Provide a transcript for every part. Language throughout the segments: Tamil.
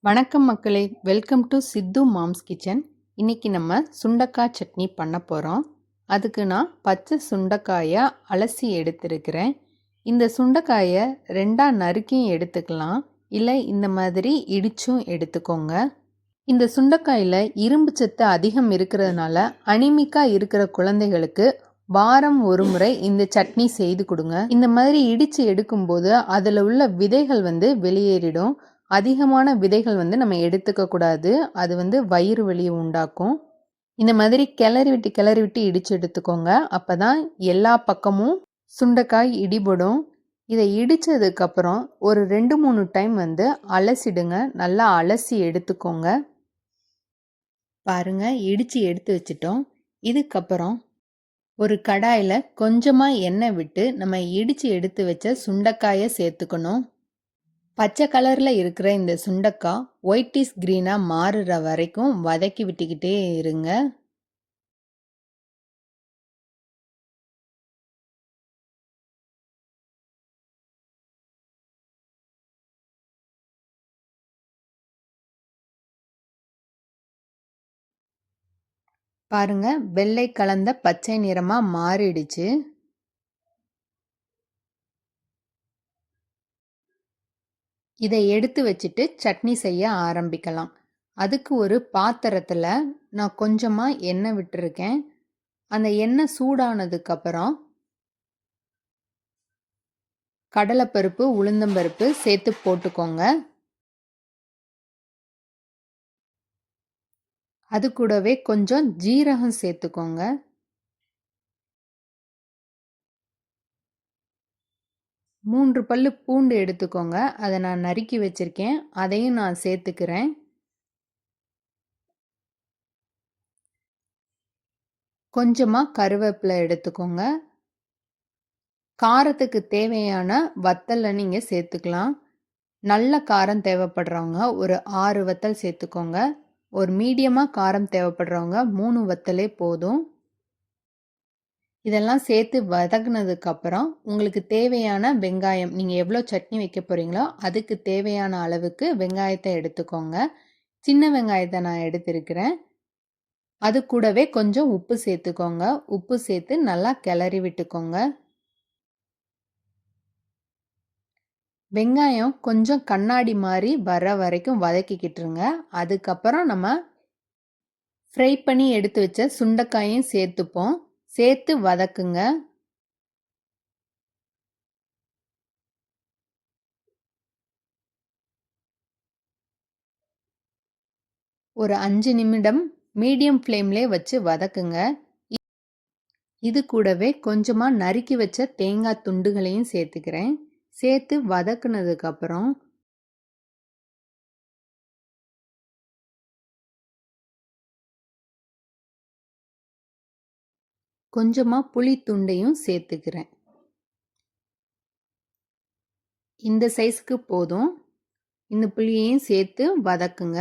வணக்கம் மக்களே, welcome to Sidhu moms kitchen. இன்றைக்கி நம்ம சுண்டக்காய் சட்னி பண்ண போகிறோம். அதுக்கு நான் பச்சை சுண்டைக்காயை அலசி எடுத்துருக்கிறேன். இந்த சுண்டைக்காயை ரெண்டாக நறுக்கியும் எடுத்துக்கலாம், இல்லை இந்த மாதிரி இடிச்சும் எடுத்துக்கோங்க. இந்த சுண்டைக்காயில் இரும்பு சத்து அதிகம் இருக்கிறதுனால அனிமிக்காக இருக்கிற குழந்தைகளுக்கு வாரம் ஒரு முறை இந்த சட்னி செய்து கொடுங்க. இந்த மாதிரி இடித்து எடுக்கும்போது அதில் உள்ள விதைகள் வெளியேறிடும். அதிகமான விதைகள் நம்ம எடுத்துக்க கூடாது. அது வயிறு வலியை உண்டாக்கும். இந்த மாதிரி கிளறி விட்டு இடித்து எடுத்துக்கோங்க. அப்போ தான் எல்லா பக்கமும் சுண்டைக்காய் இடிபடும். இதை இடித்ததுக்கப்புறம் ஒரு 2-3 டைம் அலசிடுங்க. நல்லா அலசி எடுத்துக்கோங்க. பாருங்கள், இடித்து எடுத்து வச்சிட்டோம். இதுக்கப்புறம் ஒரு கடாயில் கொஞ்சமாக எண்ணெய் விட்டு நம்ம இடித்து எடுத்து வச்ச சுண்டைக்காயை சேர்த்துக்கணும். பச்சை கலரில் இருக்கிற இந்த சுண்டைக்காய் ஒயிட்டிஷ் க்ரீனாக மாறுற வரைக்கும் வதக்கி விட்டுக்கிட்டே இருங்க. பாருங்க, வெள்ளை கலந்த பச்சை நிறமாக மாறிடுச்சு. இதை எடுத்து வச்சுட்டு சட்னி செய்ய ஆரம்பிக்கலாம். அதுக்கு ஒரு பாத்திரத்தில் நான் கொஞ்சமாக எண்ணெய் விட்டுருக்கேன். அந்த எண்ணெய் சூடானதுக்கப்புறம் கடலைப்பருப்பு, உளுந்தம்பருப்பு சேர்த்து போட்டுக்கோங்க. அது கூடவே கொஞ்சம் ஜீரகம் சேர்த்துக்கோங்க. மூன்று பல்லு பூண்டு எடுத்துக்கோங்க. அதை நான் நறுக்கி வச்சுருக்கேன், அதையும் நான் சேர்த்துக்கிறேன். கொஞ்சமாக கருவேப்பிலை எடுத்துக்கோங்க. காரத்துக்கு தேவையான வத்தலை நீங்கள் சேர்த்துக்கலாம். நல்ல காரம் தேவைப்படுறவங்க ஒரு 6 வத்தல் சேர்த்துக்கோங்க. ஒரு மீடியமாக காரம் தேவைப்படுறவங்க 3 வத்தலே போதும். இதெல்லாம் சேர்த்து வதக்குனதுக்கப்புறம் உங்களுக்கு தேவையான வெங்காயம், நீங்கள் எவ்வளோ சட்னி வைக்க போகிறீங்களோ அதுக்கு தேவையான அளவுக்கு வெங்காயத்தை எடுத்துக்கோங்க. சின்ன வெங்காயத்தை நான் எடுத்திருக்கிறேன். அது கூடவே கொஞ்சம் உப்பு சேர்த்துக்கோங்க. உப்பு சேர்த்து நல்லா கிளறி விட்டுக்கோங்க. வெங்காயம் கொஞ்சம் கண்ணாடி மாதிரி வர வரைக்கும் வதக்கிக்கிட்டுருங்க. அதுக்கப்புறம் நம்ம ஃப்ரை பண்ணி எடுத்து வச்ச சுண்டைக்காயும் சேர்த்துப்போம். சேர்த்து வதக்குங்க. ஒரு 5 நிமிடம் மீடியம் ஃப்ளேம்லேயே வச்சு வதக்குங்க. இது கூடவே கொஞ்சமாக நறுக்கி வச்ச தேங்காய் துண்டுகளையும் சேர்த்துக்கிறேன். சேர்த்து வதக்குனதுக்கப்புறம் கொஞ்சமாக புளி துண்டையும் சேர்த்துக்கிறேன். இந்த சைஸ்க்கு போதும். இந்த புளியையும் சேர்த்து வதக்குங்க.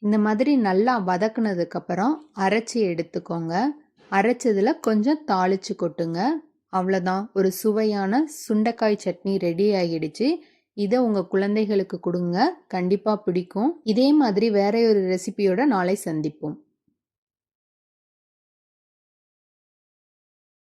இந்த மாதிரி நல்லா வதக்குனதுக்கப்புறம் அரைச்சி எடுத்துக்கோங்க. அரைச்சதில் கொஞ்சம் தாளித்து கொட்டுங்க. அவ்வளோதான், ஒரு சுவையான சுண்டைக்காய் சட்னி ரெடி ஆகிடுச்சு. இதை உங்கள் குழந்தைகளுக்கு கொடுங்க, கண்டிப்பாக பிடிக்கும். இதே மாதிரி வேற ஒரு ரெசிபியோட நாளை சந்திப்போம்.